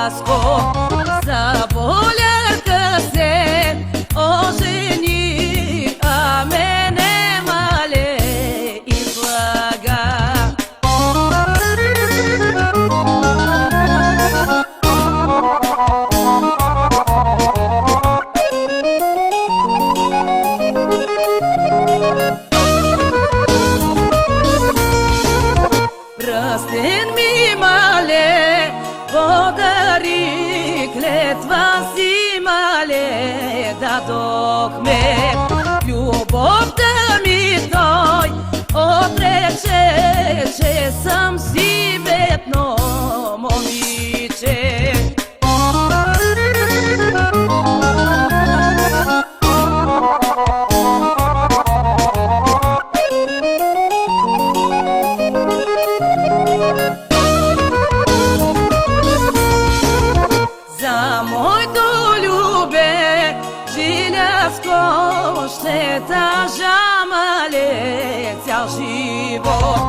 ласко, заболяха се, ожени, а мене мале излага. Пръстен ми мале, подари, клетва си мале, дадохме. Любовта ми той отрече, че съм си бедно момиче. За моето любе, жиляско, ще тъжа мале цял живот.